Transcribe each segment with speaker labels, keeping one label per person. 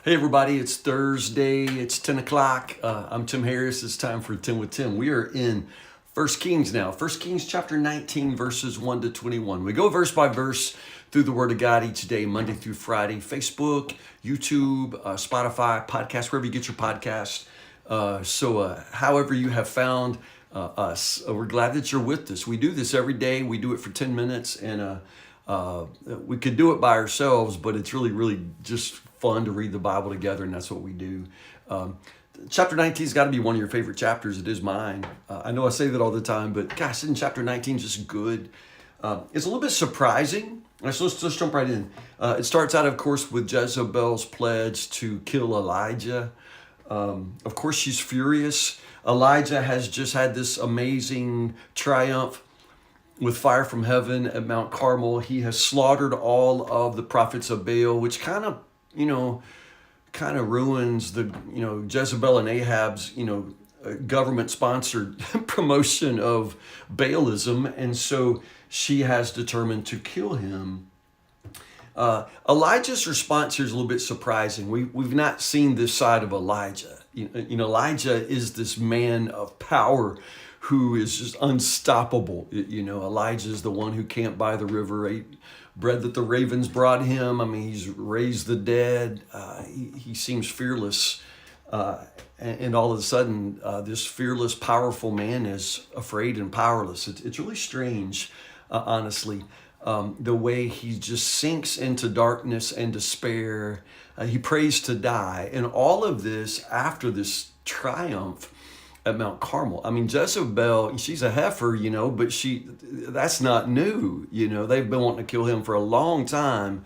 Speaker 1: Hey everybody, it's Thursday, it's 10 o'clock. I'm Tim Harris, it's time for 10 with Tim. We are in 1 Kings now. 1 Kings chapter 19, verses 1 to 21. We go verse by verse through the Word of God each day, Monday through Friday. Facebook, YouTube, Spotify, podcast, wherever you get your podcast. However you have found us, we're glad that you're with us. We do this every day. We do it for 10 minutes, and we could do it by ourselves, but it's really just fun to read the Bible together, and that's what we do. Chapter 19 has got to be one of your favorite chapters. It is mine. I know I say that all the time, but gosh, isn't chapter 19 just good? It's a little bit surprising. So let's jump right in. It starts out, of course, with Jezebel's pledge to kill Elijah. Of course, she's furious. Elijah has just had this amazing triumph with fire from heaven at Mount Carmel. He has slaughtered all of the prophets of Baal, which kind of ruins the, Jezebel and Ahab's, government-sponsored promotion of Baalism. And so she has determined to kill him. Elijah's response here is a little bit surprising. We've not seen this side of Elijah. Elijah is this man of power who is just unstoppable. Elijah is the one who camped by the river, ate bread that the ravens brought him. I mean, he's raised the dead. He seems fearless. And all of a sudden, this fearless, powerful man is afraid and powerless. It's really strange, honestly, the way he just sinks into darkness and despair. He prays to die. And all of this after this triumph at Mount Carmel. I mean, Jezebel, she's a heifer, but that's not new. They've been wanting to kill him for a long time.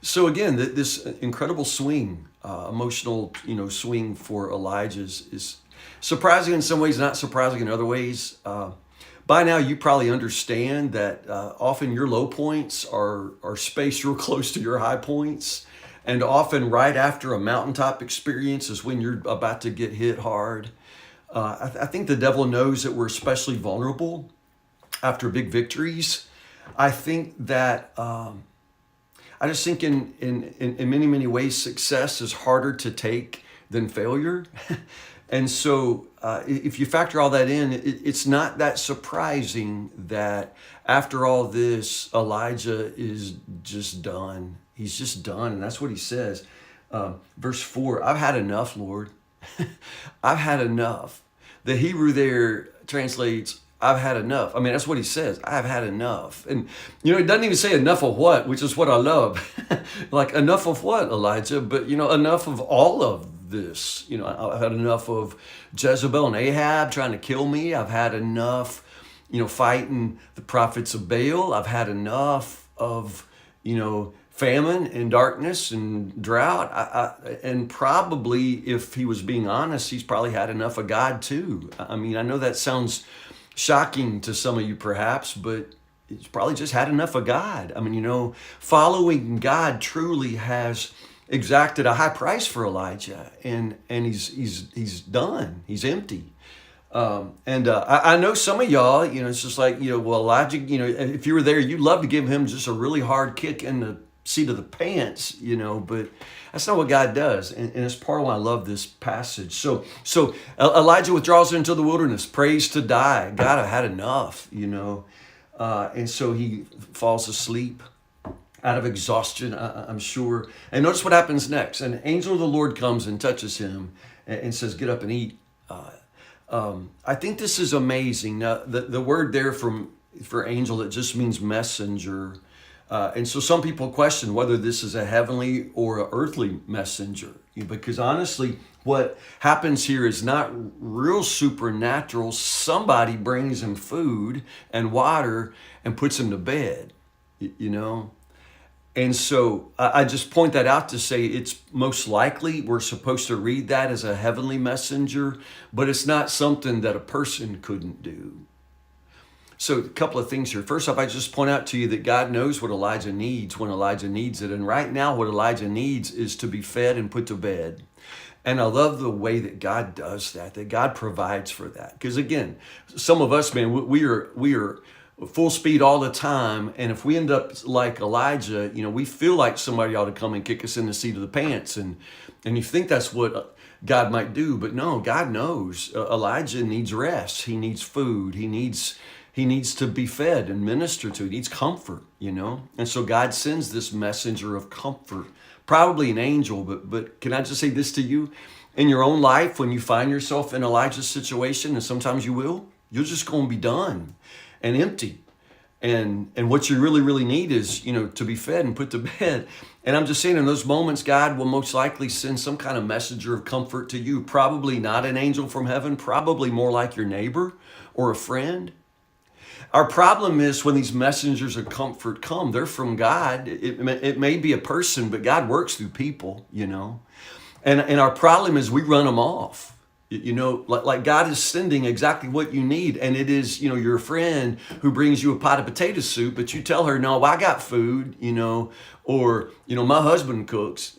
Speaker 1: So again, this incredible swing, emotional, swing for Elijah is surprising in some ways, not surprising in other ways. By now, you probably understand that often your low points are spaced real close to your high points. And often right after a mountaintop experience is when you're about to get hit hard. I think the devil knows that we're especially vulnerable after big victories. I think that I just think in many ways success is harder to take than failure. And so if you factor all that in, it's not that surprising that after all this, Elijah is just done. He's just done. And that's what he says. Verse 4, I've had enough, Lord. I've had enough. The Hebrew there translates, I've had enough. I mean, that's what he says. I've had enough. And, it doesn't even say enough of what, which is what I love. Like, enough of what, Elijah? But, enough of all of this. I've had enough of Jezebel and Ahab trying to kill me. I've had enough, fighting the prophets of Baal. I've had enough of, famine and darkness and drought. And probably, if he was being honest, he's probably had enough of God too. I mean, I know that sounds shocking to some of you perhaps, but he's probably just had enough of God. I mean, following God truly has exacted a high price for Elijah, and he's done. He's empty. I know some of y'all, it's just like, well, Elijah, if you were there, you'd love to give him just a really hard kick in the seat of the pants, but that's not what God does. And it's part of why I love this passage. So Elijah withdraws into the wilderness, prays to die. God, I've had enough, and so he falls asleep out of exhaustion, I'm sure. And notice what happens next. An angel of the Lord comes and touches him and says, get up and eat. I think this is amazing. Now, the word there for angel, it just means messenger. And so some people question whether this is a heavenly or an earthly messenger, because honestly, what happens here is not real supernatural. Somebody brings him food and water and puts him to bed, And so I just point that out to say it's most likely we're supposed to read that as a heavenly messenger, but it's not something that a person couldn't do. So a couple of things here. First off, I just point out to you that God knows what Elijah needs when Elijah needs it. And right now what Elijah needs is to be fed and put to bed. And I love the way that God does that God provides for that. Because again, some of us, man, we are full speed all the time. And if we end up like Elijah, we feel like somebody ought to come and kick us in the seat of the pants. And you think that's what God might do, but no, God knows. Elijah needs rest. He needs food. He needs to be fed and ministered to. He needs comfort, And so God sends this messenger of comfort, probably an angel, but can I just say this to you? In your own life, when you find yourself in Elijah's situation, and sometimes you will, you're just going to be done and empty. And what you really, really need is, to be fed and put to bed. And I'm just saying, in those moments, God will most likely send some kind of messenger of comfort to you. Probably not an angel from heaven, probably more like your neighbor or a friend. Our problem is when these messengers of comfort come, they're from God. It may be a person, but God works through people, And our problem is we run them off. Like God is sending exactly what you need. And it is, your friend who brings you a pot of potato soup, but you tell her, no, I got food, or, my husband cooks,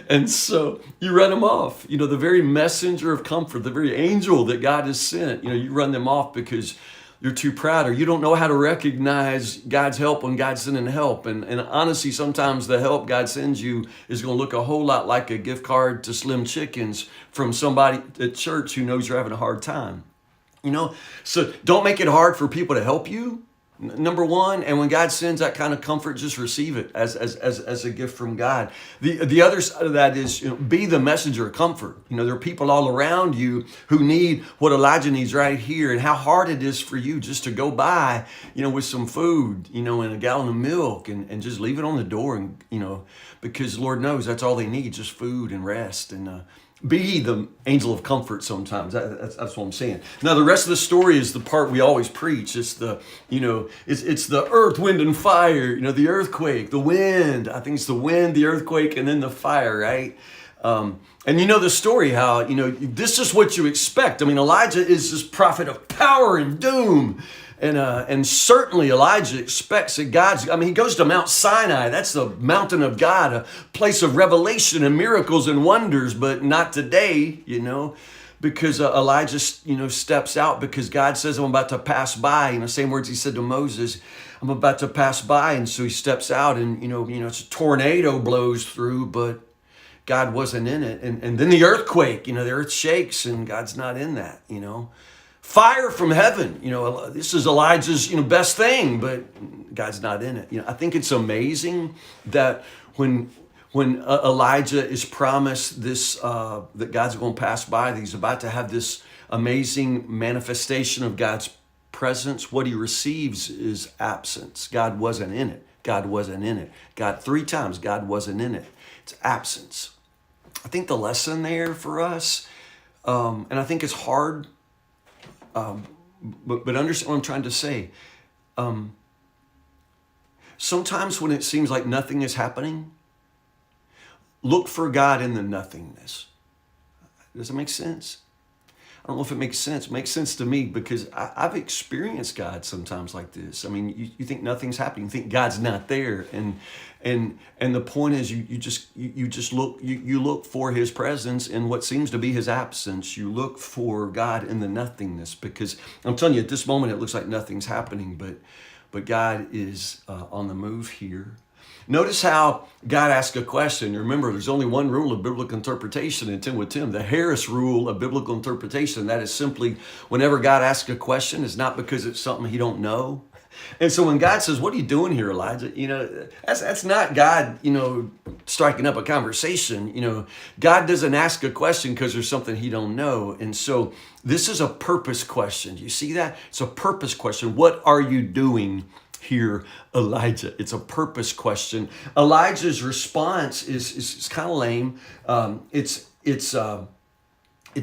Speaker 1: And so you run them off. The very messenger of comfort, the very angel that God has sent, you run them off because you're too proud, or you don't know how to recognize God's help when God's sending help. And honestly, sometimes the help God sends you is going to look a whole lot like a gift card to Slim Chickens from somebody at church who knows you're having a hard time. So don't make it hard for people to help you. Number one, and when God sends that kind of comfort, just receive it as a gift from God. The other side of that is, be the messenger of comfort. There are people all around you who need what Elijah needs right here, and how hard it is for you just to go by, with some food, and a gallon of milk, and just leave it on the door, and because Lord knows that's all they need, just food and rest. And be the angel of comfort sometimes. That's what I'm saying. Now, the rest of the story is the part we always preach. It's the, it's the earth, wind, and fire, the earthquake, the wind. I think it's the wind, the earthquake, and then the fire, right? And the story, how, this is what you expect. I mean, Elijah is this prophet of power and doom. And certainly Elijah expects that he goes to Mount Sinai. That's the mountain of God, a place of revelation and miracles and wonders, but not today, because Elijah, steps out because God says, I'm about to pass by. Same words he said to Moses, I'm about to pass by. And so he steps out and, it's a tornado blows through, but God wasn't in it. And then the earthquake, the earth shakes and God's not in that, Fire from heaven, this is Elijah's, best thing, but God's not in it. I think it's amazing that when Elijah is promised this, that God's going to pass by, that he's about to have this amazing manifestation of God's presence, what he receives is absence. God wasn't in it. God wasn't in it. God, 3 times, God wasn't in it. It's absence. I think the lesson there for us, and I think it's hard, but understand what I'm trying to say. Sometimes when it seems like nothing is happening, look for God in the nothingness. Does it make sense? I don't know if it makes sense. It makes sense to me because I've experienced God sometimes like this. I mean, you think nothing's happening. You think God's not there. And the point is you just look for his presence in what seems to be his absence. You look for God in the nothingness, because I'm telling you, at this moment, it looks like nothing's happening, but God is on the move here. Notice how God asked a question. Remember, there's only one rule of biblical interpretation in 10 with Tim, the Harris rule of biblical interpretation. That is simply whenever God asks a question, it's not because it's something he don't know. And so when God says, what are you doing here, Elijah? That's not God, striking up a conversation. God doesn't ask a question because there's something he don't know. And so this is a purpose question. Do you see that? It's a purpose question. What are you doing here, Elijah? It's a purpose question. Elijah's response is kind of lame. It's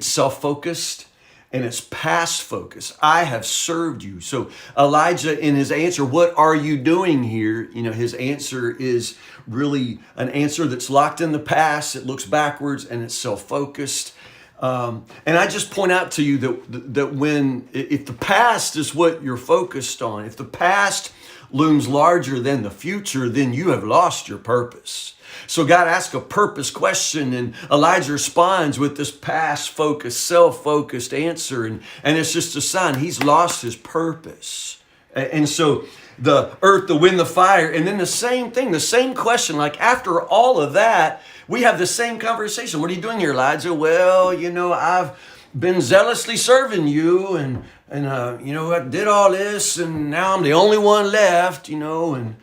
Speaker 1: self-focused and it's past focused. I have served you. So Elijah, in his answer, what are you doing here? His answer is really an answer that's locked in the past. It looks backwards and it's self-focused. And I just point out to you that if the past is what you're focused on, if the past looms larger than the future, then you have lost your purpose. So God asks a purpose question, and Elijah responds with this past-focused, self-focused answer, and it's just a sign he's lost his purpose. And so the earth, the wind, the fire, and then the same thing, the same question, like after all of that, we have the same conversation. What are you doing here, Elijah? Well, I've been zealously serving you, and I did all this, and now I'm the only one left, and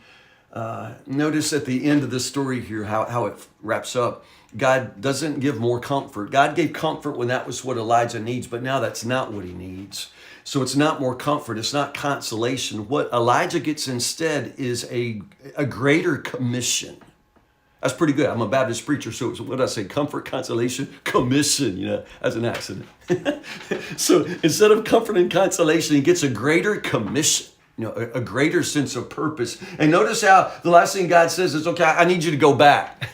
Speaker 1: notice at the end of the story here how it wraps up. God doesn't give more comfort. God gave comfort when that was what Elijah needs, but now that's not what he needs. So it's not more comfort. It's not consolation. What Elijah gets instead is a greater commission. That's pretty good. I'm a Baptist preacher, so what did I say? Comfort, consolation, commission, as an accident. So instead of comfort and consolation, he gets a greater commission, a greater sense of purpose. And notice how the last thing God says is, okay, I need you to go back.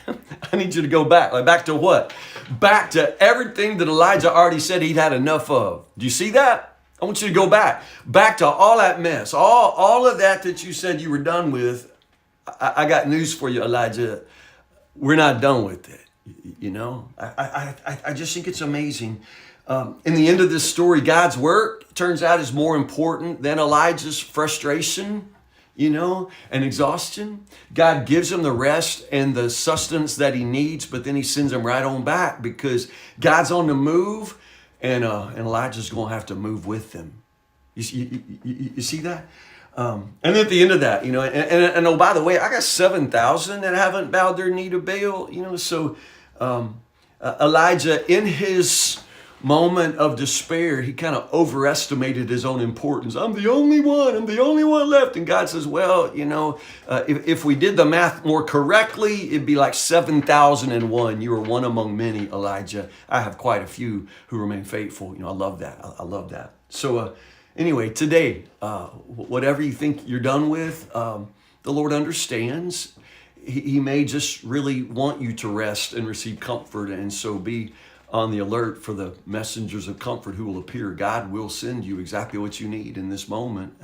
Speaker 1: I need you to go back. Like back to what? Back to everything that Elijah already said he'd had enough of. Do you see that? I want you to go back. Back to all that mess. All of that you said you were done with. I got news for you, Elijah. We're not done with it. I just think it's amazing. In the end of this story, God's work turns out is more important than Elijah's frustration, and exhaustion. God gives him the rest and the sustenance that he needs, but then he sends him right on back because God's on the move, and Elijah's going to have to move with him. You see that? And at the end of that, and oh, by the way, I got 7,000 that haven't bowed their knee to Baal, so Elijah, in his moment of despair, he kind of overestimated his own importance. I'm the only one left. And God says, well, if we did the math more correctly, it'd be like 7,001. You are one among many, Elijah. I have quite a few who remain faithful. I love that. I love that. So, anyway, today, whatever you think you're done with, the Lord understands. He may just really want you to rest and receive comfort, and so be on the alert for the messengers of comfort who will appear. God will send you exactly what you need in this moment.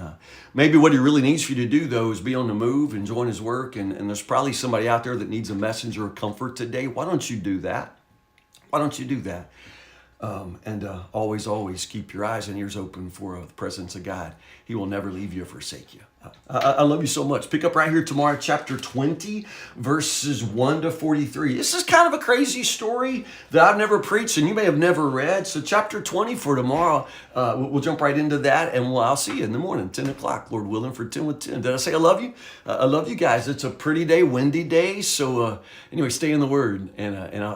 Speaker 1: Maybe what he really needs for you to do, though, is be on the move and join his work, and there's probably somebody out there that needs a messenger of comfort today. Why don't you do that? Why don't you do that? And always keep your eyes and ears open for the presence of God. He will never leave you or forsake you. I love you so much. Pick up right here tomorrow, chapter 20, verses 1 to 43. This is kind of a crazy story that I've never preached and you may have never read. So chapter 20 for tomorrow, we'll jump right into that, and I'll see you in the morning, 10 o'clock, Lord willing, for 10 with Tim. Did I say I love you? I love you guys. It's a pretty day, windy day. So anyway, stay in the Word, and I'll